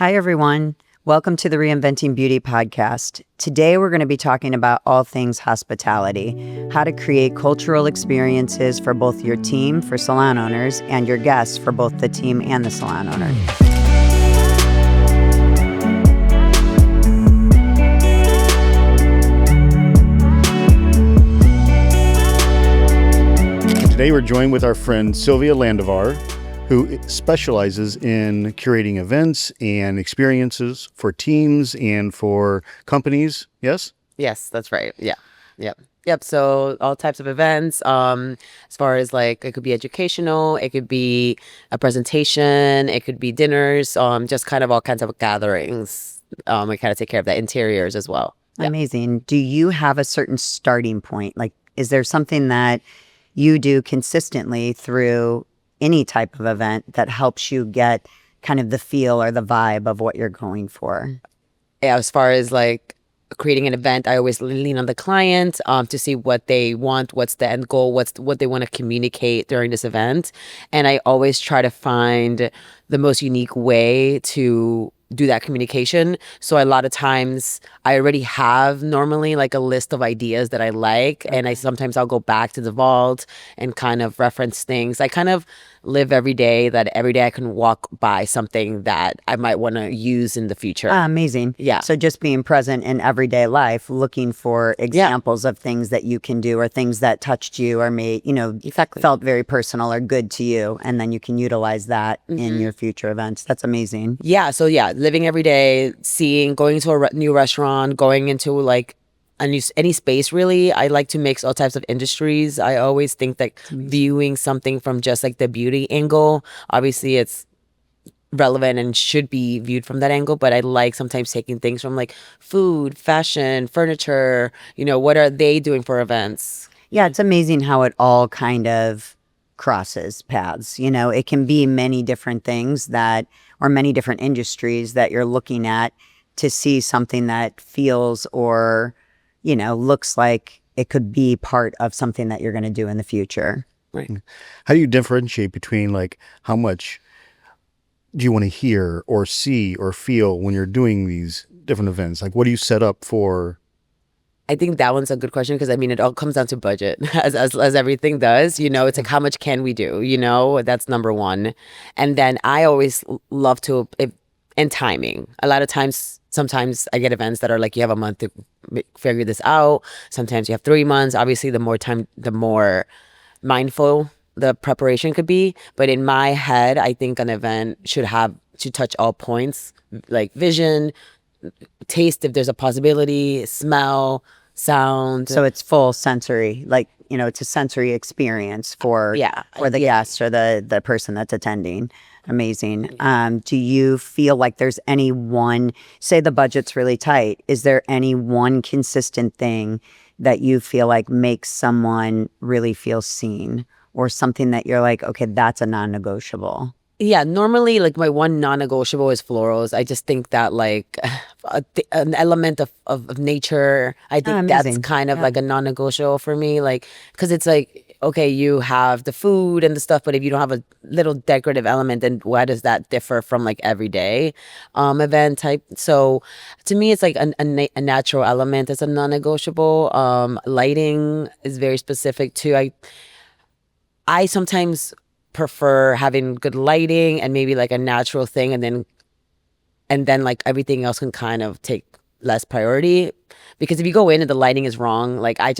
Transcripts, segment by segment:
Hi, everyone. Welcome to the Reinventing Beauty Podcast. Today, we're going to be talking about all things hospitality, how to create cultural experiences for both your team, for salon owners, and your guests, for both the team and the salon owner. Today we're joined with our friend Sylvia Landivar, who specializes in curating events and experiences for teams and for companies. Yes? Yes, that's right. Yeah. Yep. So all types of events, as far as like it could be educational, it could be a presentation, it could be dinners, just kind of all kinds of gatherings. We kind of take care of the interiors as well. Yeah. Amazing. Do you have a certain starting point? Like, is there something that you do consistently through any type of event that helps you get kind of the feel or the vibe of what you're going for? Yeah, as far as like creating an event, I always lean on the client to see what they want, what's the end goal, what they want to communicate during this event. And I always try to find the most unique way to do that communication. So a lot of times I already have normally like a list of ideas that I like. And I'll go back to the vault and kind of reference things. I kind of live every day that every day I can walk by something that I might want to use in the future. Amazing. Yeah. So just being present in everyday life, looking for examples of things that you can do or things that touched you or made, felt very personal or good to you. And then you can utilize that in your future events. That's amazing. Yeah. So living every day, going to a new restaurant, going into like any space really. I like to mix all types of industries. I always think that viewing something from just like the beauty angle, obviously it's relevant and should be viewed from that angle, but I like sometimes taking things from like food, fashion, furniture, what are they doing for events? Yeah, it's amazing how it all kind of crosses paths. It can be many different things or many different industries that you're looking at to see something that feels or looks like it could be part of something that you're going to do in the future. Right. How do you differentiate between like how much do you want to hear or see or feel when you're doing these different events? Like what do you set up for? I think that one's a good question because it all comes down to budget as everything does. It's like how much can we do? That's number one. And then I always love to and timing. A lot of times, sometimes I get events that are like you have a month to figure this out. Sometimes you have 3 months. Obviously, the more time, the more mindful the preparation could be. But in my head, I think an event should touch all points, like vision, taste if there's a possibility, smell, sound. So it's full sensory, like, it's a sensory experience for the guest or the person that's attending. Amazing. Do you feel like there's any one, say the budget's really tight, is there any one consistent thing that you feel like makes someone really feel seen or something that you're like, okay, that's a non-negotiable? Yeah, normally like my one non-negotiable is florals. I just think that like an element of nature, I think that's kind of like a non-negotiable for me. Like, because it's like, okay, you have the food and the stuff, but if you don't have a little decorative element, then why does that differ from like everyday event type? So to me, it's like a natural element as a non-negotiable. Lighting is very specific too. I sometimes prefer having good lighting and maybe like a natural thing, and then like everything else can kind of take less priority, because if you go in and the lighting is wrong, like I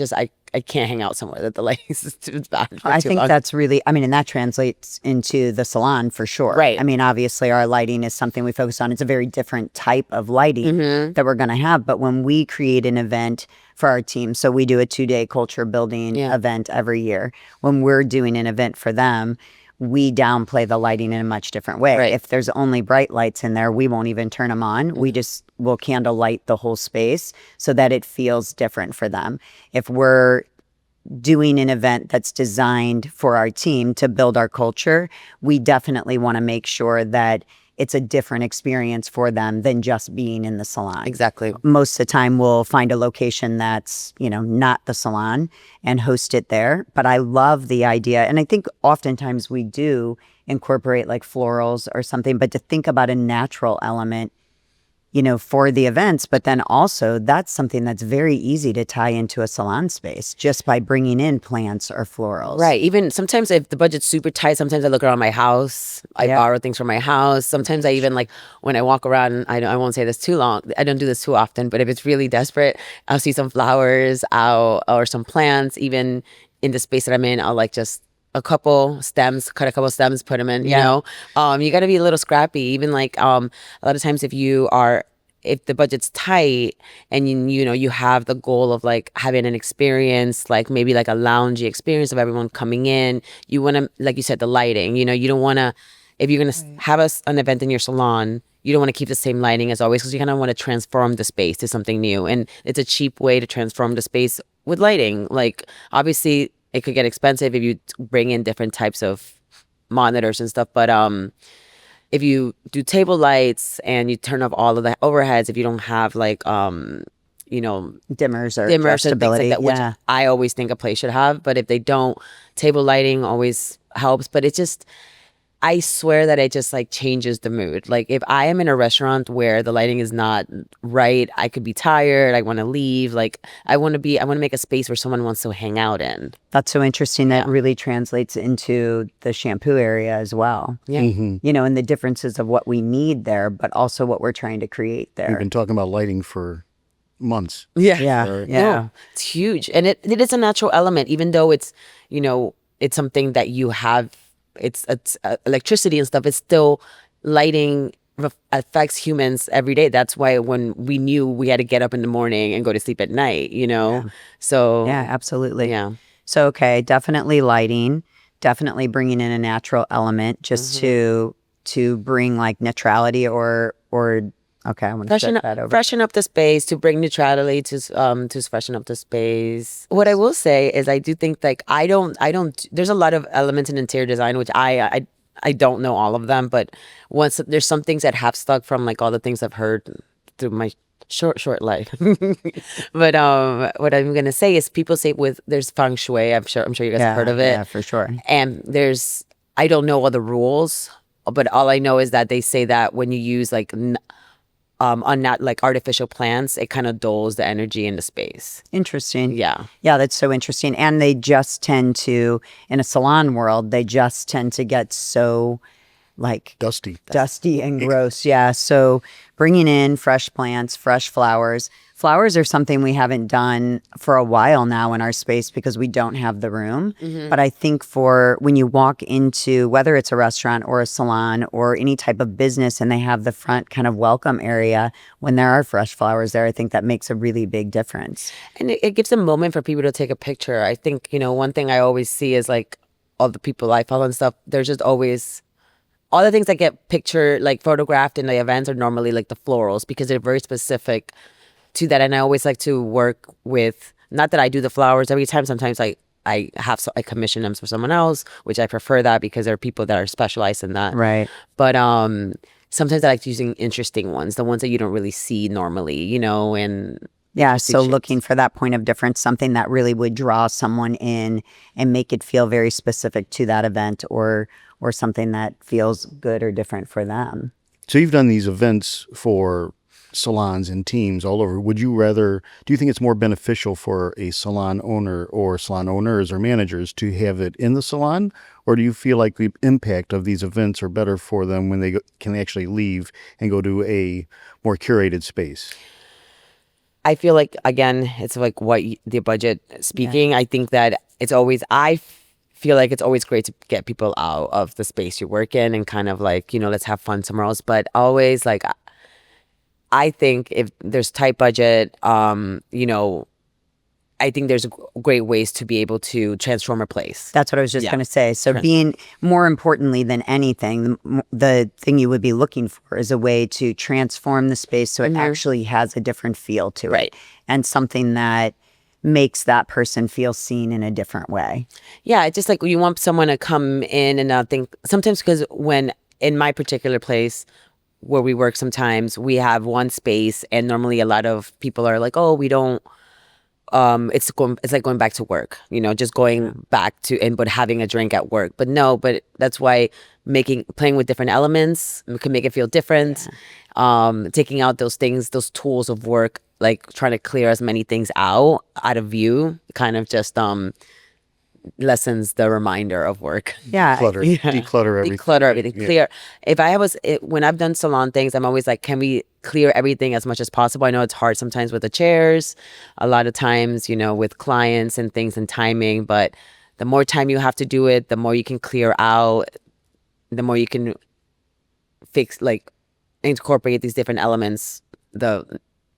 can't hang out somewhere that the lighting is too bad. I think that's really, and that translates into the salon for sure. Right. Obviously our lighting is something we focus on. It's a very different type of lighting that we're going to have. But when we create an event for our team, so we do a 2-day culture building event every year. When we're doing an event for them, we downplay the lighting in a much different way. Right. If there's only bright lights in there, we won't even turn them on. We just will candle light the whole space so that it feels different for them. If we're doing an event that's designed for our team to build our culture, we definitely want to make sure that it's a different experience for them than just being in the salon. Exactly. Most of the time we'll find a location that's, not the salon and host it there. But I love the idea. And I think oftentimes we do incorporate like florals or something, but to think about a natural element, you know, for the events. But then also that's something that's very easy to tie into a salon space just by bringing in plants or florals. Right. Even sometimes if the budget's super tight, sometimes I look around my house. I borrow things from my house. Sometimes I even like when I walk around, I won't say this too long. I don't do this too often, but if it's really desperate, I'll see some flowers out or some plants. Even in the space that I'm in, I'll like just cut a couple stems, put them in, you know. You got to be a little scrappy. Even like a lot of times if the budget's tight and you know you have the goal of like having an experience, like maybe like a loungy experience of everyone coming in, you want to, like you said, the lighting, you know, you don't want to, if you're going to have an event in your salon, you don't want to keep the same lighting as always, because you kind of want to transform the space to something new. And it's a cheap way to transform the space with lighting. Like obviously it could get expensive if you bring in different types of monitors and stuff. But if you do table lights and you turn off all of the overheads, if you don't have like, you know, dimmers or and things like adjustability, that, which I always think a place should have. But if they don't, table lighting always helps. But it just, I swear that it just like changes the mood. Like if I am in a restaurant where the lighting is not right, I could be tired. I want to leave. Like I want to make a space where someone wants to hang out in. That's so interesting. That really translates into the shampoo area as well. Yeah. Mm-hmm. You know, and the differences of what we need there, but also what we're trying to create there. We've been talking about lighting for months. Yeah. No, it's huge. And it is a natural element, even though it's, you know, it's something that you have, it's electricity and stuff. It's still lighting affects humans every day. That's why when we knew we had to get up in the morning and go to sleep at night, you know? So Yeah, absolutely. yeah. So, okay, definitely lighting, definitely bringing in a natural element just to bring like neutrality or okay, I want to set that over. Freshen up the space, to bring neutrality, to freshen up the space. What I will say is I do think like I don't there's a lot of elements in interior design which I don't know all of them, but once there's some things that have stuck from like all the things I've heard through my short life. But what I'm gonna say is people say there's feng shui. I'm sure you guys have heard of it. Yeah, for sure. And I don't know all the rules, but all I know is that they say that when you use like like artificial plants, it kind of dulls the energy in the space. Interesting. Yeah. Yeah, that's so interesting. And they just tend to, in a salon world, they just tend to get so like Dusty and gross. Yeah. So bringing in fresh plants, fresh flowers. Flowers are something we haven't done for a while now in our space because we don't have the room. But I think for when you walk into, whether it's a restaurant or a salon or any type of business and they have the front kind of welcome area, when there are fresh flowers there, I think that makes a really big difference. And it gives a moment for people to take a picture. I think, you know, one thing I always see is like all the people I follow and stuff, there's just always all the things that get pictured, like photographed in the events are normally like the florals because they're very specific to that. And I always like to work with, not that I do the flowers every time, sometimes I commission them for someone else, which I prefer that because there are people that are specialized in that. Right. But sometimes I like using interesting ones, the ones that you don't really see normally, you know, and yeah, so looking for that point of difference, something that really would draw someone in and make it feel very specific to that event or something that feels good or different for them. So you've done these events for salons and teams all over. Do you think it's more beneficial for a salon owner or salon owners or managers to have it in the salon? Or do you feel like the impact of these events are better for them when they can actually leave and go to a more curated space? I feel like, again, it's like the budget speaking. Yeah. I think that I feel like it's always great to get people out of the space you work in and kind of like, you know, let's have fun somewhere else. But always like, I think if there's tight budget, you know, I think there's great ways to be able to transform a place. That's what I was just going to say. So being more importantly than anything, the thing you would be looking for is a way to transform the space so it actually has a different feel to it. And something that makes that person feel seen in a different way. Yeah, it's just like you want someone to come in and not think, sometimes because when in my particular place, where we work sometimes, we have one space and normally a lot of people are like, oh, we don't it's like going back to work, just going back to but having a drink at work. But no, but that's why playing with different elements can make it feel different. Taking out those things, those tools of work, like trying to clear as many things out of view, kind of just lessens the reminder of work. Declutter everything. Declutter everything. Clear. When I've done salon things, I'm always like, can we clear everything as much as possible? I know it's hard sometimes with the chairs, a lot of times, with clients and things and timing, but the more time you have to do it, the more you can clear out, the more you can fix, like incorporate these different elements, the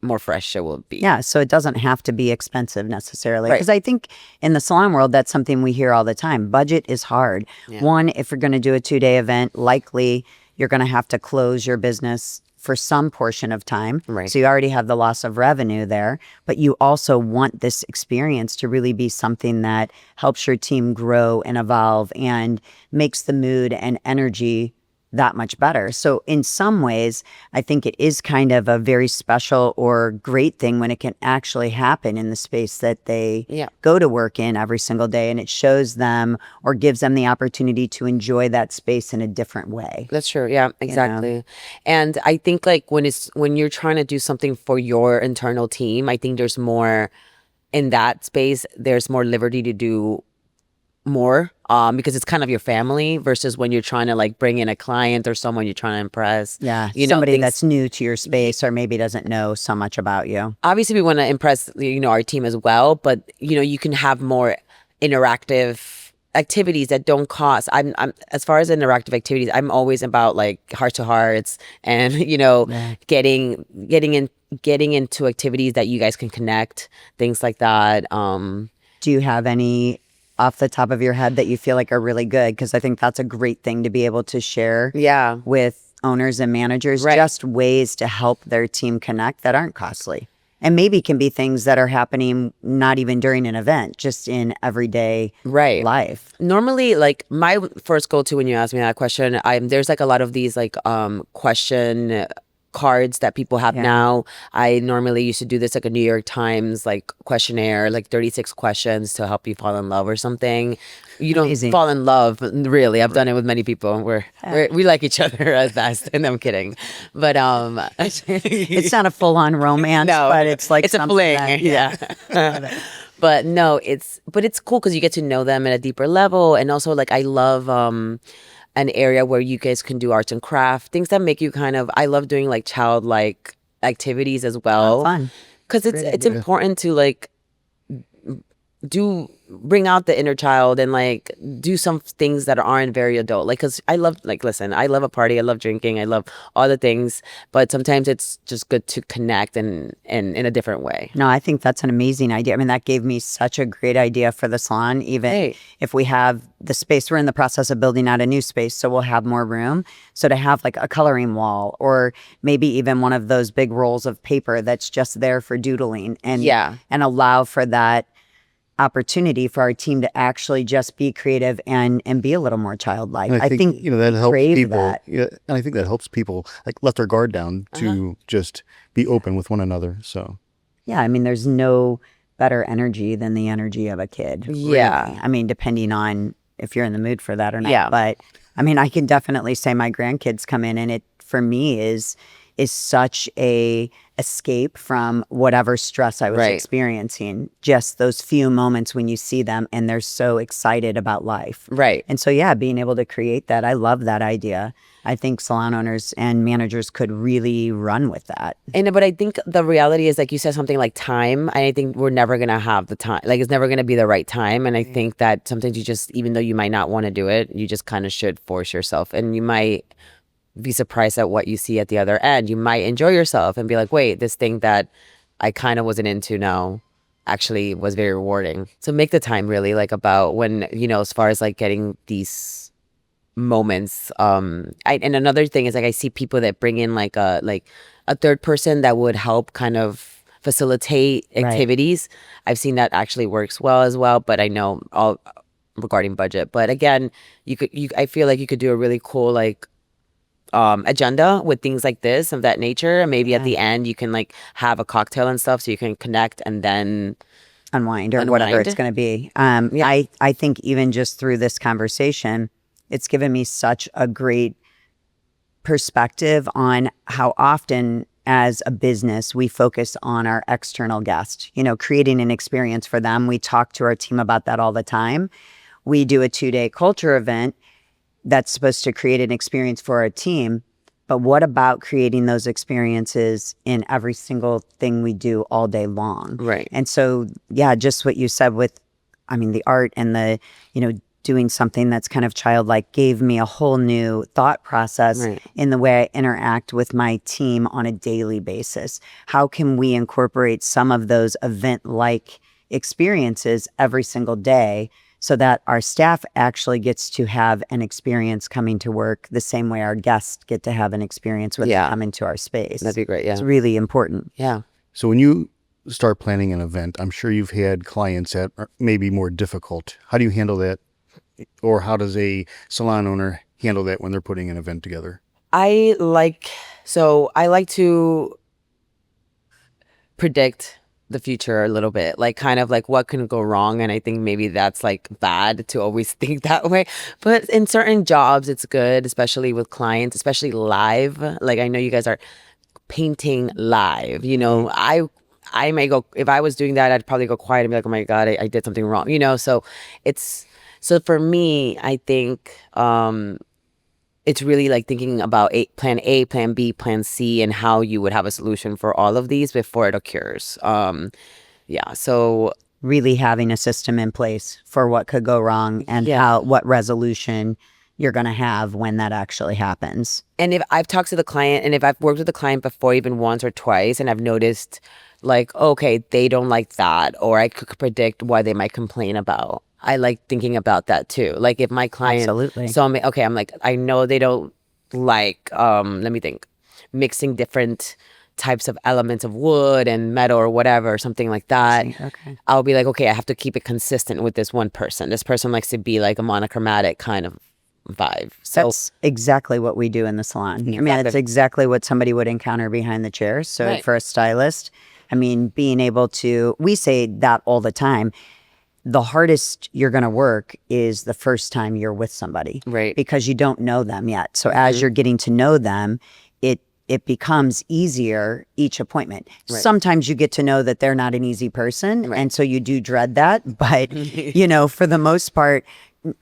more fresh it will be. Yeah, so it doesn't have to be expensive necessarily. Because I think in the salon world, that's something we hear all the time. Budget is hard. Yeah. One, if you're going to do a 2-day event, likely you're going to have to close your business for some portion of time. Right. So you already have the loss of revenue there. But you also want this experience to really be something that helps your team grow and evolve and makes the mood and energy that much better. So in some ways, I think it is kind of a very special or great thing when it can actually happen in the space that they go to work in every single day, and it shows them or gives them the opportunity to enjoy that space in a different way. That's true. Yeah, exactly. And I think like when you're trying to do something for your internal team, I think there's more in that space, there's more liberty to do more because it's kind of your family versus when you're trying to like bring in a client or someone you're trying to impress. Yeah, somebody that's new to your space or maybe doesn't know so much about you. Obviously, we want to impress our team as well, but you can have more interactive activities that don't cost. I'm as far as interactive activities, I'm always about like heart to hearts and getting into activities that you guys can connect, things like that. Do you have any off the top of your head that you feel like are really good? Because I think that's a great thing to be able to share with owners and managers, just ways to help their team connect that aren't costly. And maybe can be things that are happening not even during an event, just in everyday life. Normally, like my first go-to when you ask me that question, there's like a lot of these like question cards that people have now. I normally used to do this like a New York Times like questionnaire, like 36 questions to help you fall in love or something. You don't fall in love, really. I've done it with many people. We like each other as best, and I'm kidding. But it's not a full-on romance, but it's like it's a fling. But no, it's cool because you get to know them at a deeper level, and also like I love an area where you guys can do arts and craft, things that make you I love doing like childlike activities as well. Fun. Because it's important to like bring out the inner child and like do some things that aren't very adult. Like, because I love I love a party, I love drinking, I love all the things, but sometimes it's just good to connect and in a different way. No, I think that's an amazing idea. I mean, that gave me such a great idea for the salon. Even if we have the space, we're in the process of building out a new space, so we'll have more room. So to have like a coloring wall, or maybe even one of those big rolls of paper that's just there for doodling, and allow for that opportunity for our team to actually just be creative and be a little more childlike. I think that helps people. That. Yeah, and I think that helps people like let their guard down to just be open with one another. So yeah, I mean, there's no better energy than the energy of a kid. Yeah, really. I mean, depending on if you're in the mood for that or not. Yeah, but I mean, I can definitely say my grandkids come in, and it for me is such a escape from whatever stress I was experiencing. Just those few moments when you see them and they're so excited about life. Right. And so, being able to create that, I love that idea. I think salon owners and managers could really run with that. But I think the reality is, like you said, something like time. I think we're never going to have the time. Like, it's never going to be the right time. And I think that sometimes you just, even though you might not want to do it, you just kind of should force yourself. And you might be surprised at what you see at the other end. You might enjoy yourself and be like, wait, this thing that I kind of wasn't into now actually was very rewarding. So make the time really like about when, as far as like getting these moments. And another thing is like I see people that bring in like a third person that would help kind of facilitate activities. I've seen that actually works well as well, but I know all regarding budget. But again, I feel like you could do a really cool like agenda with things like this of that nature, and maybe at the end you can like have a cocktail and stuff so you can connect, and then unwind or whatever it's going to be. I think even just through this conversation, it's given me such a great perspective on how often as a business we focus on our external guest, creating an experience for them. We talk to our team about that all the time. We do a 2-day culture event that's supposed to create an experience for our team. But what about creating those experiences in every single thing we do all day long? Right. And so, just what you said with, the art and the, doing something that's kind of childlike gave me a whole new thought process in the way I interact with my team on a daily basis. How can we incorporate some of those event-like experiences every single day so that our staff actually gets to have an experience coming to work the same way our guests get to have an experience when they come into our space? That'd be great, yeah. It's really important. Yeah. So when you start planning an event, I'm sure you've had clients that are maybe more difficult. How do you handle that? Or how does a salon owner handle that when they're putting an event together? I like to predict the future a little bit, like kind of like what can go wrong. And I think maybe that's like bad to always think that way. But in certain jobs, it's good, especially with clients, especially live. Like I know you guys are painting live, I may go, if I was doing that, I'd probably go quiet and be like, oh my God, I did something wrong, So for me, I think it's really like thinking about plan A, plan B, plan C, and how you would have a solution for all of these before it occurs. So really having a system in place for what could go wrong and what resolution you're going to have when that actually happens. And if I've talked to the client and if I've worked with the client before, even once or twice, and I've noticed like, okay, they don't like that, or I could predict why they might complain about. I like thinking about that too. Like if my client, Absolutely. So I'm like, I know they don't like, let me think, mixing different types of elements of wood and metal or whatever, or something like that. Okay. I'll be like, okay, I have to keep it consistent with this one person. This person likes to be like a monochromatic kind of vibe. So that's exactly what we do in the salon. It's exactly what somebody would encounter behind the chairs. So for a stylist, being able to, we say that all the time. The hardest you're going to work is the first time you're with somebody. Right. Because you don't know them yet. So as you're getting to know them, it becomes easier each appointment. Right. Sometimes you get to know that they're not an easy person. Right. And so you do dread that. But, for the most part,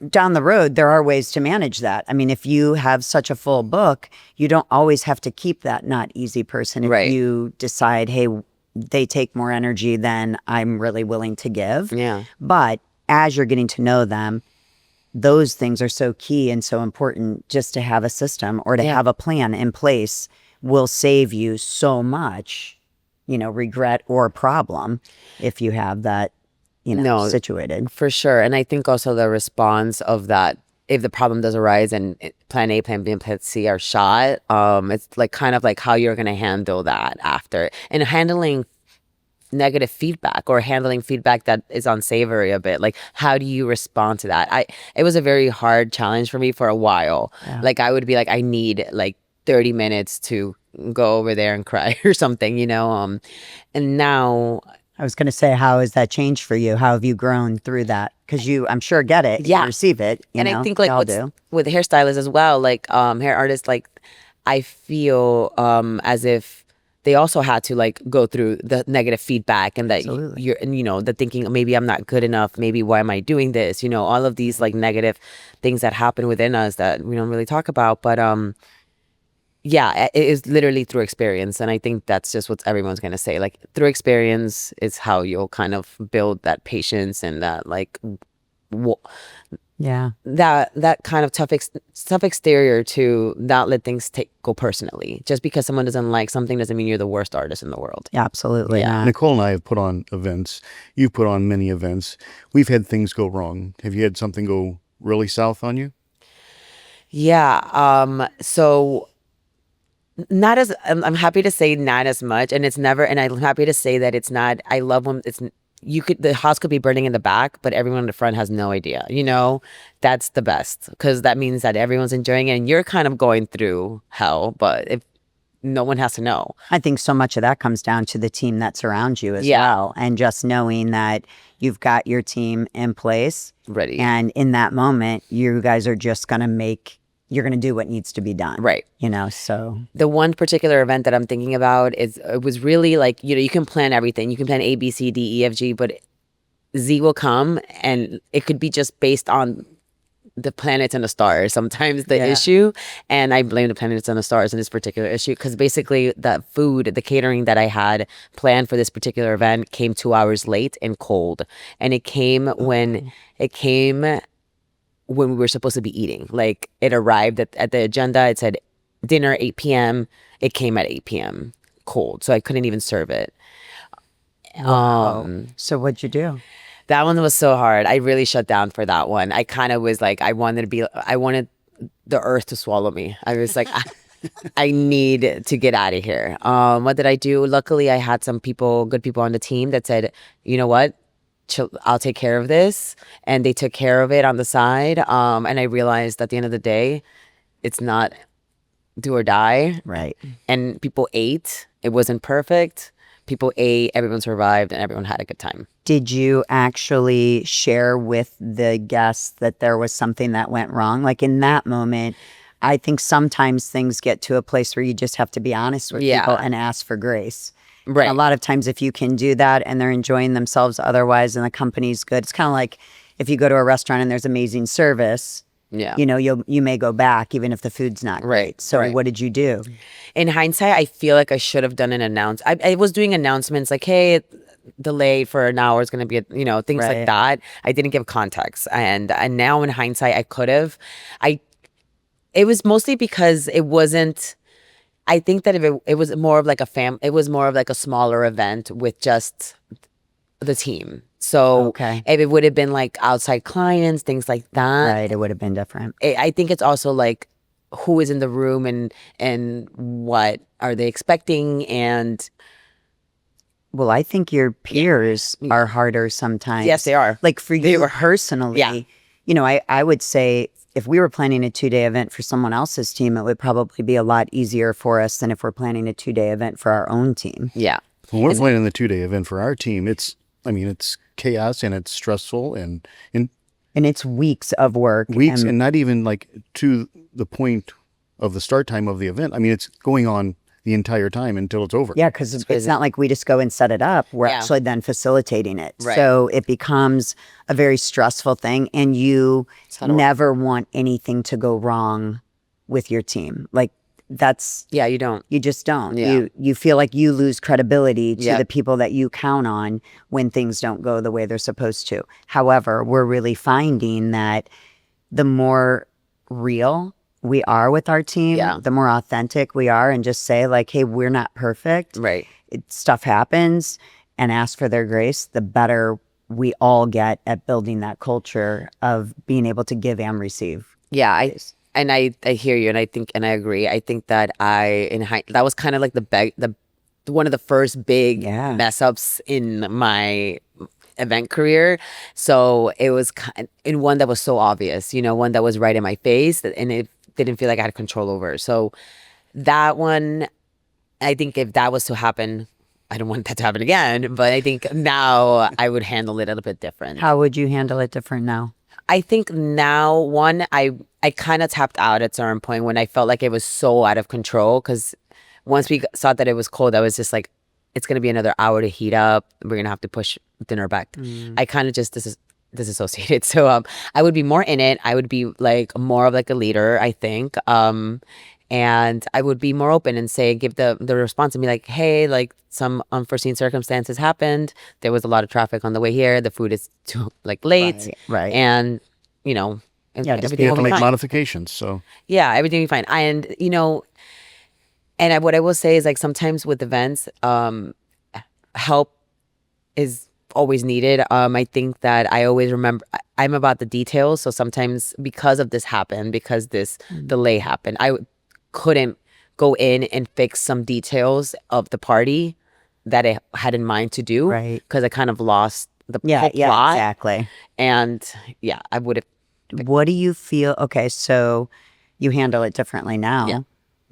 down the road, there are ways to manage that. If you have such a full book, you don't always have to keep that not easy person. If you decide, hey, they take more energy than I'm really willing to give. Yeah. But as you're getting to know them, those things are so key and so important. Just to have a system or to have a plan in place will save you so much, regret or problem if you have that, situated. For sure. And I think also the response of that, if the problem does arise and plan A, plan B, and plan C are shot, it's like kind of like how you're going to handle that after. And handling negative feedback or handling feedback that is unsavory a bit. Like, how do you respond to that? It was a very hard challenge for me for a while. Yeah. Like, I would be like, I need like 30 minutes to go over there and cry or something, and now... I was going to say, how has that changed for you? How have you grown through that? Because you, I'm sure, get it. Yeah. You receive it. And I think like with hairstylists as well, like hair artists, like I feel as if they also had to like go through the negative feedback and that you're, and the thinking, maybe I'm not good enough. Maybe why am I doing this? All of these like negative things that happen within us that we don't really talk about. But yeah, it is literally through experience. And I think that's just what everyone's going to say. Like through experience is how you'll kind of build that patience and that like, that kind of tough exterior to not let things go personally. Just because someone doesn't like something doesn't mean you're the worst artist in the world. Yeah, absolutely. Yeah. Nicole and I have put on events. You've put on many events. We've had things go wrong. Have you had something go really south on you? Yeah. So... not as I'm happy to say not as much, and it's never, and I'm happy to say that it's not. I love when the house could be burning in the back, but everyone in the front has no idea. That's the best because that means that everyone's enjoying it, and you're kind of going through hell. But if no one has to know. I think so much of that comes down to the team that surrounds you as well. And just knowing that you've got your team in place. Ready. And in that moment, you guys are just going to you're going to do what needs to be done. Right. So. The one particular event that I'm thinking about it was really like, you can plan everything. You can plan A, B, C, D, E, F, G, but Z will come, and it could be just based on the planets and the stars sometimes the issue, and I blame the planets and the stars in this particular issue, because basically the catering that I had planned for this particular event came 2 hours late and cold, and it came when we were supposed to be eating. Like, it arrived at the agenda, it said dinner 8 p.m. It came at 8 p.m. cold, so I couldn't even serve it. So what'd you do? That one was so hard. I really shut down for that one. I kind of was like, I wanted the earth to swallow me. I was like, I need to get out of here. What did I do? Luckily, I had some good people on the team that said, you know what? I'll take care of this. And they took care of it on the side. And I realized at the end of the day, it's not do or die. Right. And people ate. It wasn't perfect. People ate, everyone survived, and everyone had a good time. Did you actually share with the guests that there was something that went wrong? Like, in that moment, I think sometimes things get to a place where you just have to be honest with people and ask for grace. Right. And a lot of times if you can do that and they're enjoying themselves otherwise and the company's good, it's kind of like if you go to a restaurant and there's amazing service, you may go back even if the food's not great. So what did you do? In hindsight, I feel like I should have done an announcement. I was doing announcements like, hey, delay for an hour is going to be, things like that. I didn't give context. And now in hindsight, I could have. It was mostly because it wasn't, I think that if it was more of like it was more of like a smaller event with just the team. So if it would have been like outside clients, things like that. Right, it would have been different. I think it's also like who is in the room and what are they expecting. And well, I think your peers are harder sometimes. Yes, they are. Like for you personally, I would say if we were planning a 2-day event for someone else's team, it would probably be a lot easier for us than if we're planning a 2-day event for our own team. Yeah. When we're planning the 2-day event for our team, it's chaos and it's stressful and it's weeks of work. And not even like to the point of the start time of the event. I mean, it's going on the entire time until it's over. Yeah, because it's not like we just go and set it up. We're actually then facilitating it. Right. So it becomes a very stressful thing, and you never want anything to go wrong with your team. Like, that's... Yeah, you don't. You just don't. Yeah. You feel like you lose credibility to the people that you count on when things don't go the way they're supposed to. However, we're really finding that the more real we are with our team, the more authentic we are, and just say like, hey, we're not perfect. Right. Stuff happens, and ask for their grace, the better we all get at building that culture of being able to give and receive. Yeah, I hear you, and I think, and I agree. I think that that was kind of like the one of the first big mess ups in my event career. So it was in one that was so obvious, one that was right in my face, and it didn't feel like I had control over. So that one, I think if that was to happen, I don't want that to happen again, but I think now I would handle it a little bit different. How would you handle it different now? I think now, one, I kind of tapped out at a certain point when I felt like it was so out of control, because once we saw that it was cold, I was just like, it's going to be another hour to heat up. We're going to have to push dinner back. I kind of just disassociated. So I would be more in it. I would be like more of like a leader, I think. And I would be more open and give the response and be like, hey, like some unforeseen circumstances happened. There was a lot of traffic on the way here. The food is too late. Right. And, just you have to make modifications. So everything will be fine. And, what I will say is like sometimes with events, help is always needed. I think that I always remember I'm about the details. So sometimes because of this happened, because this delay happened, I couldn't go in and fix some details of the party that I had in mind to do. Right. Because I kind of lost the whole plot. Exactly. And I would have. What do you feel? Okay, so you handle it differently now. Yeah.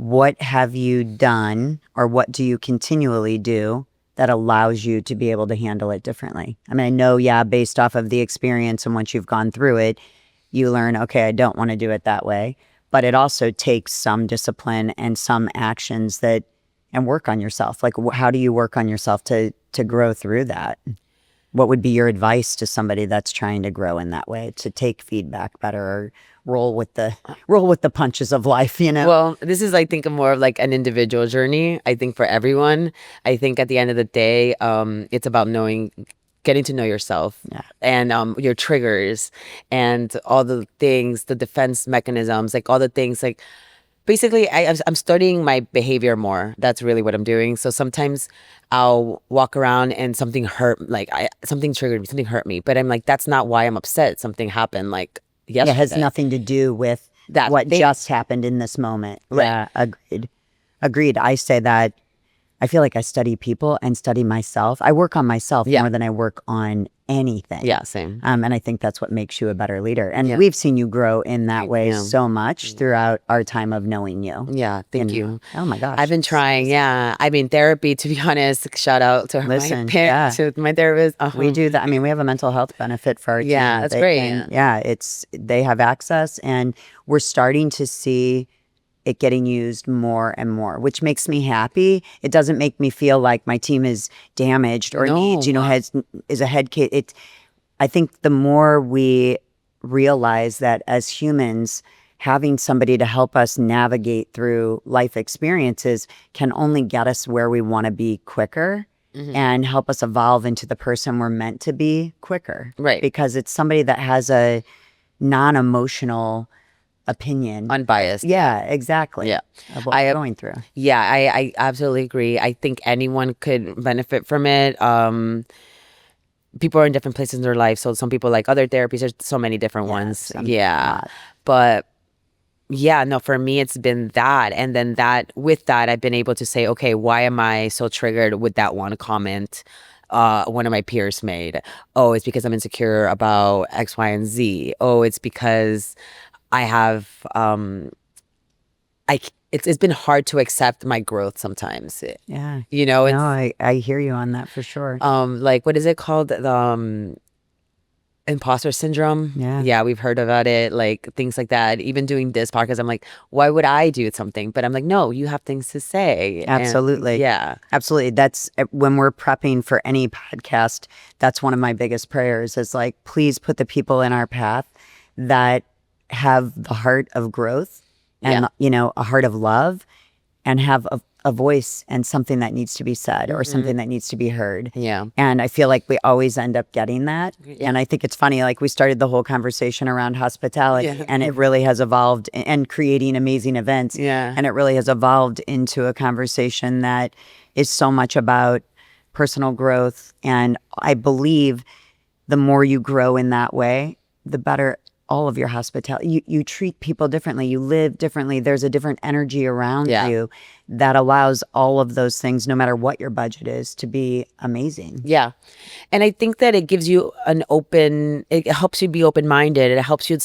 what have you done or what do you continually do that allows you to be able to handle it differently? I mean, I know, based off of the experience and once you've gone through it, you learn, okay, I don't want to do it that way. But it also takes some discipline and some actions and work on yourself. Like, how do you work on yourself to grow through that? What would be your advice to somebody that's trying to grow in that way, to take feedback better or roll with the punches of life, Well, this is, I think, more of like an individual journey. I think for everyone, I think at the end of the day, it's about getting to know yourself and your triggers and all the things, the defense mechanisms, like all the things, like basically I'm studying my behavior more. That's really what I'm doing. So sometimes I'll walk around and something something triggered me, something hurt me, but I'm like, that's not why I'm upset. Something happened like yesterday. It has nothing to do with what just happened in this moment. Right. Yeah, agreed. I say that I feel like I study people and study myself. I work on myself more than I work on anything. Yeah, same. And I think that's what makes you a better leader. And we've seen you grow in that way so much throughout our time of knowing you. Yeah, thank you. Oh my gosh. I've been trying. Yeah, I mean, therapy, to be honest, shout out to to my therapist. We do that. I mean, we have a mental health benefit for our team. Yeah, that's great. They have access, and we're starting to see it getting used more and more, which makes me happy. It doesn't make me feel like my team is damaged or needs, is a head case. I think the more we realize that as humans, having somebody to help us navigate through life experiences can only get us where we want to be quicker and help us evolve into the person we're meant to be quicker. Right. Because it's somebody that has a non-emotional opinion. Unbiased. Yeah, exactly. Yeah. Of what we're going through. Yeah, I absolutely agree. I think anyone could benefit from it. People are in different places in their life. So some people like other therapies. There's so many different ones. Yeah. But yeah, no, for me, it's been that. And then with that, I've been able to say, okay, why am I so triggered with that one comment one of my peers made? Oh, it's because I'm insecure about X, Y, and Z. Oh, it's because I have, it's been hard to accept my growth sometimes. Yeah. I hear you on that for sure. Like, what is it called? The imposter syndrome. Yeah, we've heard about it, like things like that. Even doing this podcast, I'm like, why would I do something? But I'm like, no, you have things to say. Absolutely. And absolutely. That's when we're prepping for any podcast, that's one of my biggest prayers is like, please put the people in our path that have the heart of growth and a heart of love and have a voice and something that needs to be said or something that needs to be heard. Yeah. And I feel like we always end up getting that. And I think it's funny, like we started the whole conversation around hospitality and it really has evolved and creating amazing events. Yeah. And it really has evolved into a conversation that is so much about personal growth. And I believe the more you grow in that way, the better all of your hospitality. You treat people differently. You live differently. There's a different energy around you that allows all of those things, no matter what your budget is, to be amazing. Yeah. And I think that it gives you it helps you be open-minded. It helps you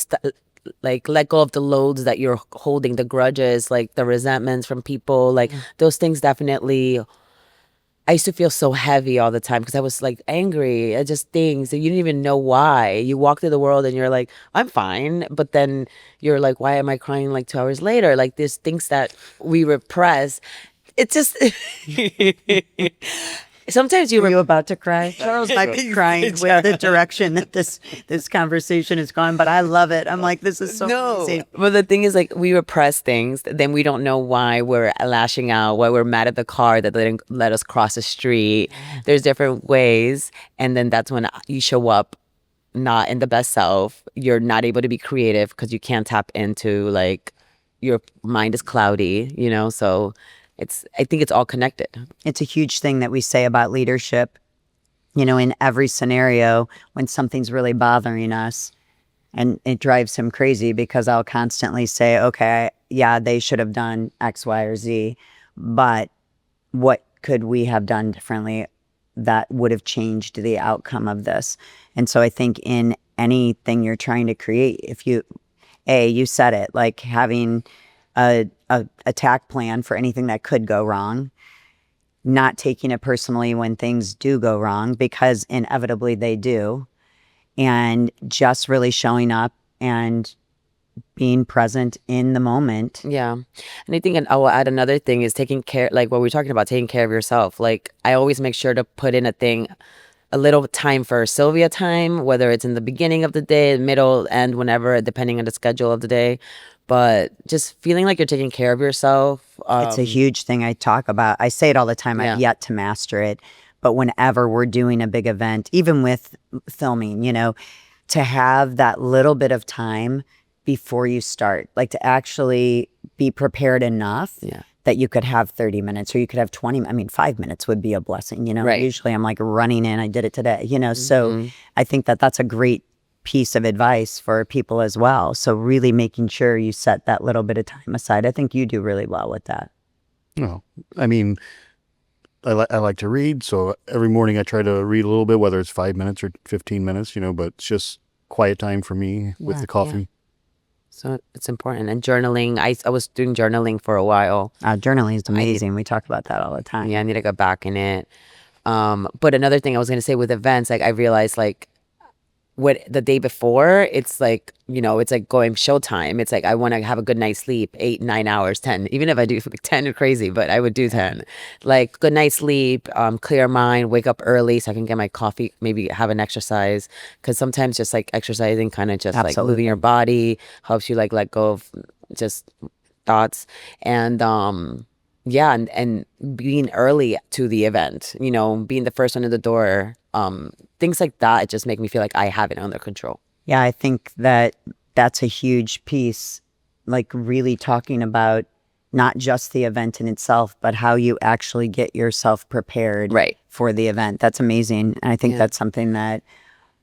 like let go of the loads that you're holding, the grudges, like the resentments from people, like those things definitely. I used to feel so heavy all the time because I was like angry at just things that you didn't even know why. You walk through the world and you're like, I'm fine. But then you're like, why am I crying like 2 hours later? Like there's things that we repress. It's just sometimes Were you about to cry? Charles might be crying with the direction that this conversation has gone, but I love it. I'm like, this is so amazing. But the thing is, like, we repress things, then we don't know why we're lashing out, why we're mad at the car that didn't let us cross the street. There's different ways, and then that's when you show up not in the best self. You're not able to be creative because you can't tap into, like, your mind is cloudy, so I think it's all connected. It's a huge thing that we say about leadership, in every scenario when something's really bothering us, and it drives him crazy because I'll constantly say, okay, yeah, they should have done X, Y, or Z, but what could we have done differently that would have changed the outcome of this? And so I think in anything you're trying to create, if you said it, like having a a attack plan for anything that could go wrong, not taking it personally when things do go wrong, because inevitably they do, and just really showing up and being present in the moment. Yeah. And I think I will add another thing is taking care, like what we're talking about, taking care of yourself. Like I always make sure to put in a little time for Sylvia time, whether it's in the beginning of the day, middle, end, whenever, depending on the schedule of the day. But just feeling like you're taking care of yourself. It's a huge thing I talk about. I say it all the time. I've yet to master it. But whenever we're doing a big event, even with filming, to have that little bit of time before you start, like to actually be prepared enough that you could have 30 minutes or you could have 20. I mean, 5 minutes would be a blessing, Right. Usually I'm like running in, I did it today, So I think that that's a great piece of advice for people as well. So really making sure you set that little bit of time aside. I think you do really well with that. No, I mean, I like to read, so every morning I try to read a little bit, whether it's 5 minutes or 15 minutes, but it's just quiet time for me with the coffee. So it's important. And journaling, I was doing journaling for a while. Journaling is amazing. We talk about that all the time. Yeah, I need to get back in it. But another thing I was going to say with events, like I realized like what the day before, it's like, it's like going showtime. It's like I want to have a good night's sleep, 8, 9 hours, 10. Even if I do 10 or crazy, but I would do 10. Like good night's sleep, clear mind, wake up early so I can get my coffee, maybe have an exercise. Because sometimes just like exercising, kind of just like moving your body helps you like let go of just thoughts. And and being early to the event, being the first one in the door, things like that, it just make me feel like I have it under control. Yeah, I think that that's a huge piece, like really talking about not just the event in itself, but how you actually get yourself prepared for the event. That's amazing. And I think that's something that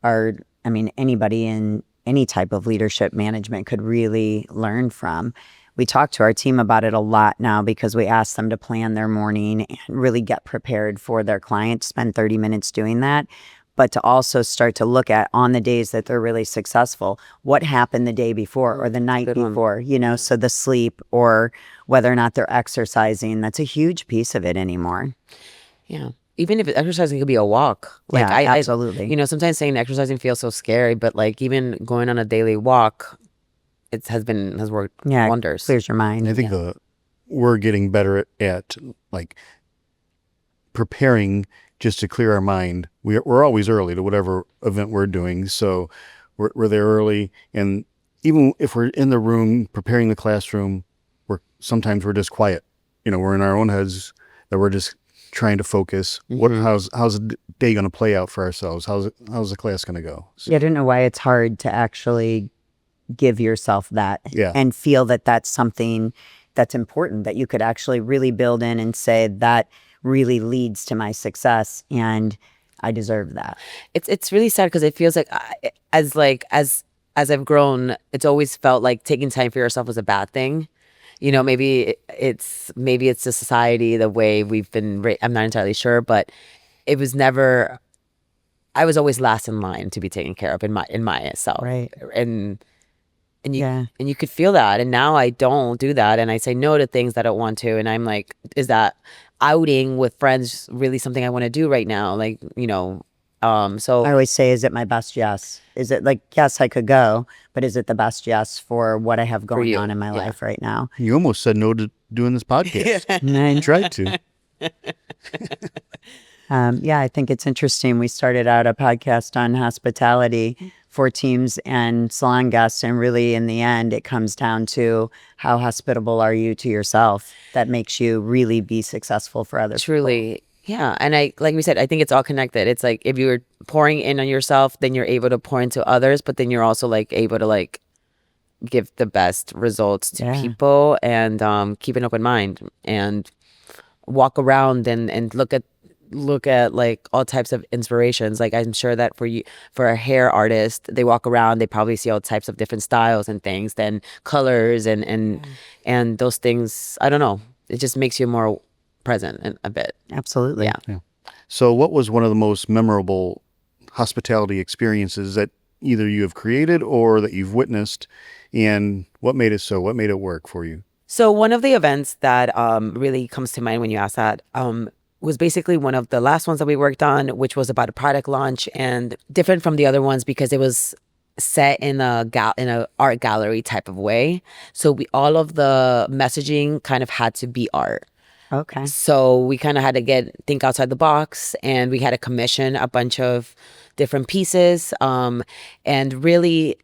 anybody in any type of leadership management could really learn from. We talk to our team about it a lot now because we ask them to plan their morning and really get prepared for their client, spend 30 minutes doing that. But to also start to look at on the days that they're really successful, what happened the day before or the night before, so the sleep or whether or not they're exercising, that's a huge piece of it anymore. Yeah. Even if exercising could be a walk. Like absolutely. Sometimes saying exercising feels so scary, but like even going on a daily walk, has worked wonders. Clears your mind. I think we're getting better at like preparing just to clear our mind. We're always early to whatever event we're doing, so we're there early. And even if we're in the room preparing the classroom, sometimes we're just quiet. We're in our own heads, that we're just trying to focus. How's the day going to play out for ourselves? How's the class going to go? So, I don't know why it's hard to actually give yourself that and feel that that's something that's important, that you could actually really build in and say that really leads to my success and I deserve that. It's really sad because it feels like as I've grown, it's always felt like taking time for yourself was a bad thing. Maybe it's the society, the way we've been I'm not entirely sure, but it was never, I was always last in line to be taken care of in myself. Right. And you could feel that. And now I don't do that. And I say no to things that I don't want to. And I'm like, is that outing with friends really something I want to do right now? Like, so I always say, is it my best yes? Is it like, yes, I could go, but is it the best yes for what I have going on in my life right now? You almost said no to doing this podcast. I tried to. I think it's interesting. We started out a podcast on hospitality for teams and salon guests, and really in the end it comes down to how hospitable are you to yourself that makes you really be successful for others. Truly. Yeah. And like we said, I think it's all connected. It's like if you're pouring in on yourself, then you're able to pour into others, but then you're also like able to like give the best results to people and keep an open mind and walk around and look at like all types of inspirations. Like I'm sure that for a hair artist, they walk around, they probably see all types of different styles and things, then colors and those things. I don't know. It just makes you more present a bit. Absolutely. Yeah. So what was one of the most memorable hospitality experiences that either you have created or that you've witnessed, and what made it work for you? So one of the events that really comes to mind when you ask that was basically one of the last ones that we worked on, which was about a product launch, and different from the other ones because it was set in a art gallery type of way. So all of the messaging kind of had to be art. Okay. So we kind of had to think outside the box, and we had to commission a bunch of different pieces. And really,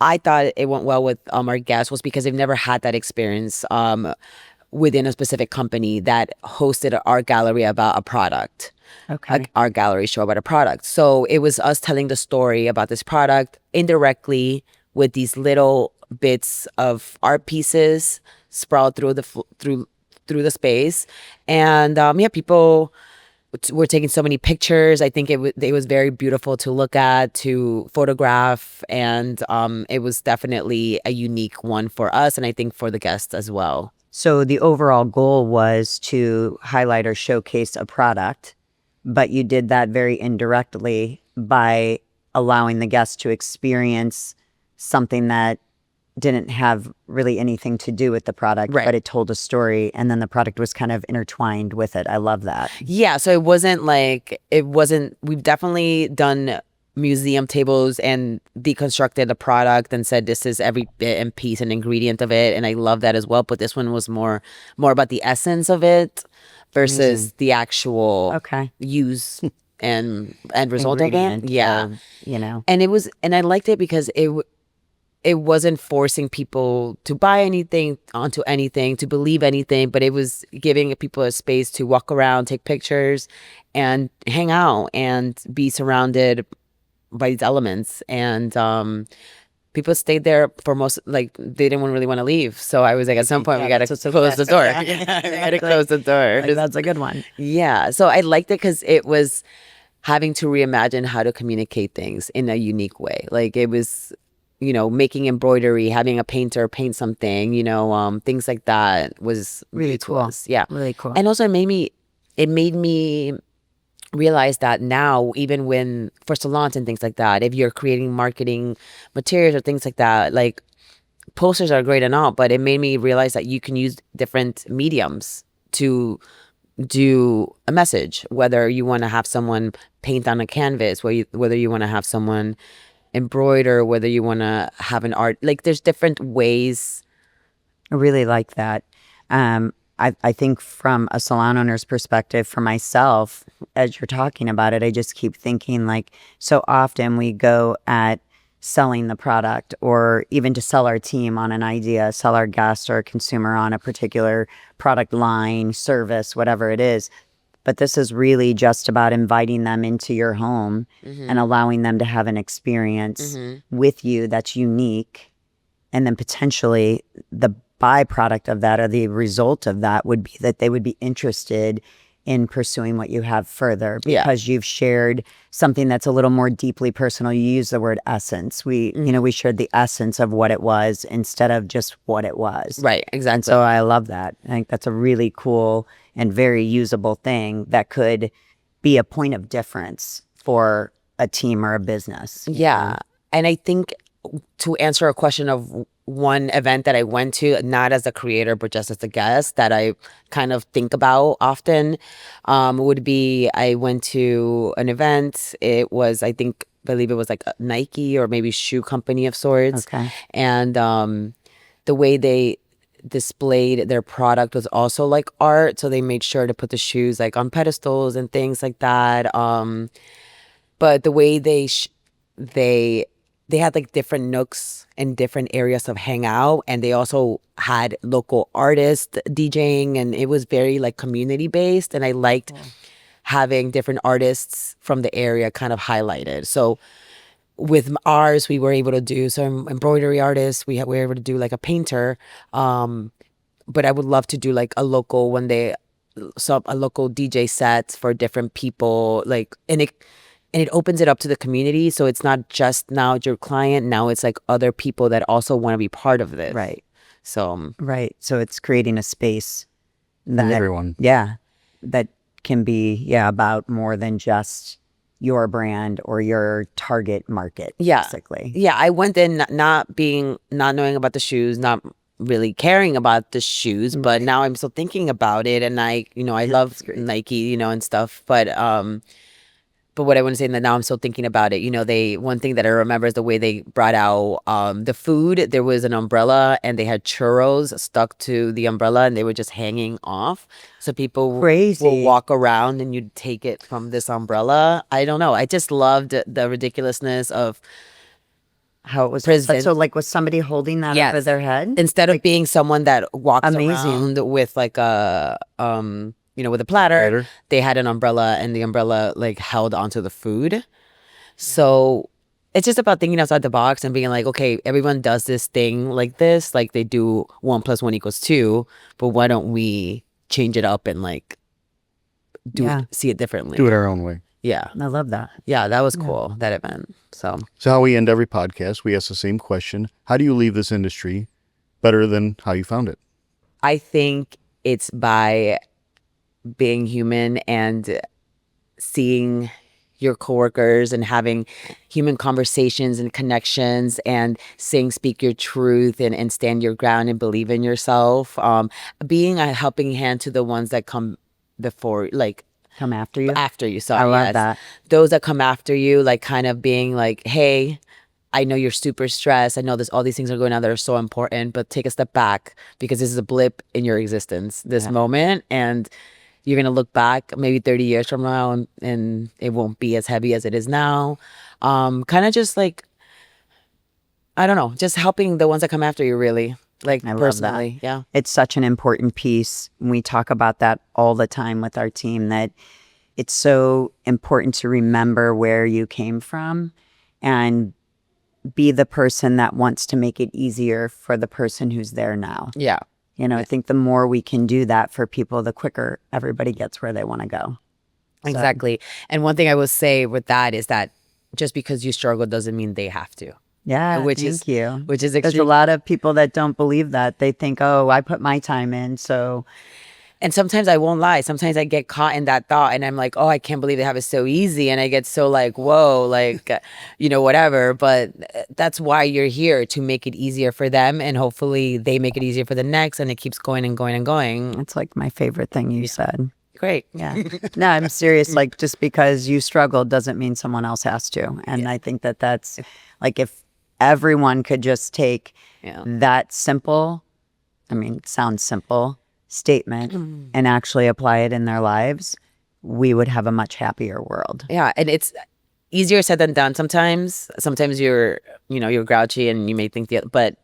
I thought it went well with our guests was because they've never had that experience within a specific company that hosted an art gallery about a product. Okay. An art gallery show about a product. So it was us telling the story about this product indirectly with these little bits of art pieces sprawled through the space. And people were taking so many pictures. I think it was very beautiful to look at, to photograph, and it was definitely a unique one for us, and I think for the guests as well. So the overall goal was to highlight or showcase a product, but you did that very indirectly by allowing the guests to experience something that didn't have really anything to do with the product, right, but it told a story, and then the product was kind of intertwined with it. I love that. Yeah, so we've definitely done museum tables and deconstructed the product and said this is every bit and piece and ingredient of it, and I love that as well, but this one was more about the essence of it versus the actual use and result of it. Yeah. And I liked it because it wasn't forcing people to buy anything, onto anything, to believe anything, but it was giving people a space to walk around, take pictures, and hang out and be surrounded by these elements. And people stayed there for they didn't really want to leave. So I was like, at some point, we got to close the door. We got to close the door. That's a good one. Yeah. So I liked it because it was having to reimagine how to communicate things in a unique way. Like it was, making embroidery, having a painter paint something, things like that was really cool. Yeah. Really cool. And also it made me realize that now, even for salons and things like that, if you're creating marketing materials or things like that, like posters are great and all, but it made me realize that you can use different mediums to do a message, whether you want to have someone paint on a canvas, whether you want to have someone embroider, whether you want to have an art, like there's different ways. I really like that. I think from a salon owner's perspective, for myself, as you're talking about it, I just keep thinking like so often we go at selling the product or even to sell our team on an idea, sell our guest or consumer on a particular product line, service, whatever it is. But this is really just about inviting them into your home and allowing them to have an experience with you that's unique. And then potentially the byproduct of that or the result of that would be that they would be interested in pursuing what you have further because you've shared something that's a little more deeply personal. You use the word essence. We shared the essence of what it was instead of just what it was. Right, exactly. And so I love that. I think that's a really cool and very usable thing that could be a point of difference for a team or a business. Yeah. And I think to answer a question of one event that I went to, not as a creator, but just as a guest, that I kind of think about often, would be I went to an event. It was, believe it was like a Nike or maybe shoe company of sorts. Okay. And the way they displayed their product was also like art. So they made sure to put the shoes like on pedestals and things like that. But the way they had like different nooks and different areas of hangout, and they also had local artists DJing, and it was very like community based, and I liked having different artists from the area kind of highlighted. So with ours, we were able to do some embroidery artists, we were able to do like a painter, but I would love to do like a local a local DJ set for different people, like, and it opens it up to the community. So it's not just now your client. Now it's like other people that also want to be part of this. Right. So. Right. So it's creating a space that everyone. Yeah. That can be, about more than just your brand or your target market. Yeah. Basically. Yeah. I went in not knowing about the shoes, not really caring about the shoes, but now I'm still thinking about it, and I love Nike, and stuff, but what I want to say is that now I'm still thinking about it. One thing that I remember is the way they brought out the food. There was an umbrella, and they had churros stuck to the umbrella, and they were just hanging off. So people will walk around, and you'd take it from this umbrella. I don't know. I just loved the ridiculousness of how it was presented. So was somebody holding that over their head? Instead of being someone that walks around with like a with a platter, they had an umbrella, and the umbrella held onto the food. So it's just about thinking outside the box and being like, okay, everyone does this thing like this, like they do 1 + 1 = 2, but why don't we change it up and see it differently? Do it our own way. Yeah. I love that. Yeah, that was cool, that event. So how we end every podcast, we ask the same question. How do you leave this industry better than how you found it? I think it's by being human and seeing your coworkers and having human conversations and connections and speak your truth and stand your ground and believe in yourself. Being a helping hand to the ones that come before, come after you. Sorry, I love that. Those that come after you, kind of being like, hey, I know you're super stressed. I know all these things are going on that are so important, but take a step back, because this is a blip in your existence, this moment, and you're going to look back maybe 30 years from now and it won't be as heavy as it is now. Kind of just I don't know, just helping the ones that come after you, really. I personally. Love that. Yeah. It's such an important piece. We talk about that all the time with our team, that it's so important to remember where you came from and be the person that wants to make it easier for the person who's there now. Yeah. I think the more we can do that for people, the quicker everybody gets where they want to go. Exactly. And one thing I will say with that is that just because you struggle doesn't mean they have to. Yeah, which is There's a lot of people that don't believe that. They think, oh, I put my time in, so. And sometimes I won't lie. Sometimes I get caught in that thought, and I'm like, oh, I can't believe they have it so easy. And I get so whoa, whatever. But that's why you're here, to make it easier for them. And hopefully they make it easier for the next, and it keeps going and going and going. It's my favorite thing you said. Great. Yeah. No, I'm serious. Just because you struggled doesn't mean someone else has to. And I think that's if everyone could just take that simple, sounds simple, statement and actually apply it in their lives, we would have a much happier world. Yeah, and it's easier said than done sometimes. Sometimes you're grouchy and you may think but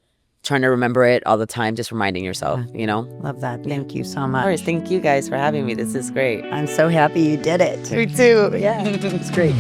trying to remember it all the time, just reminding yourself, Love that. Thank you so much. Of course, thank you guys for having me. This is great. I'm so happy you did it. Me too. Yeah, it's great.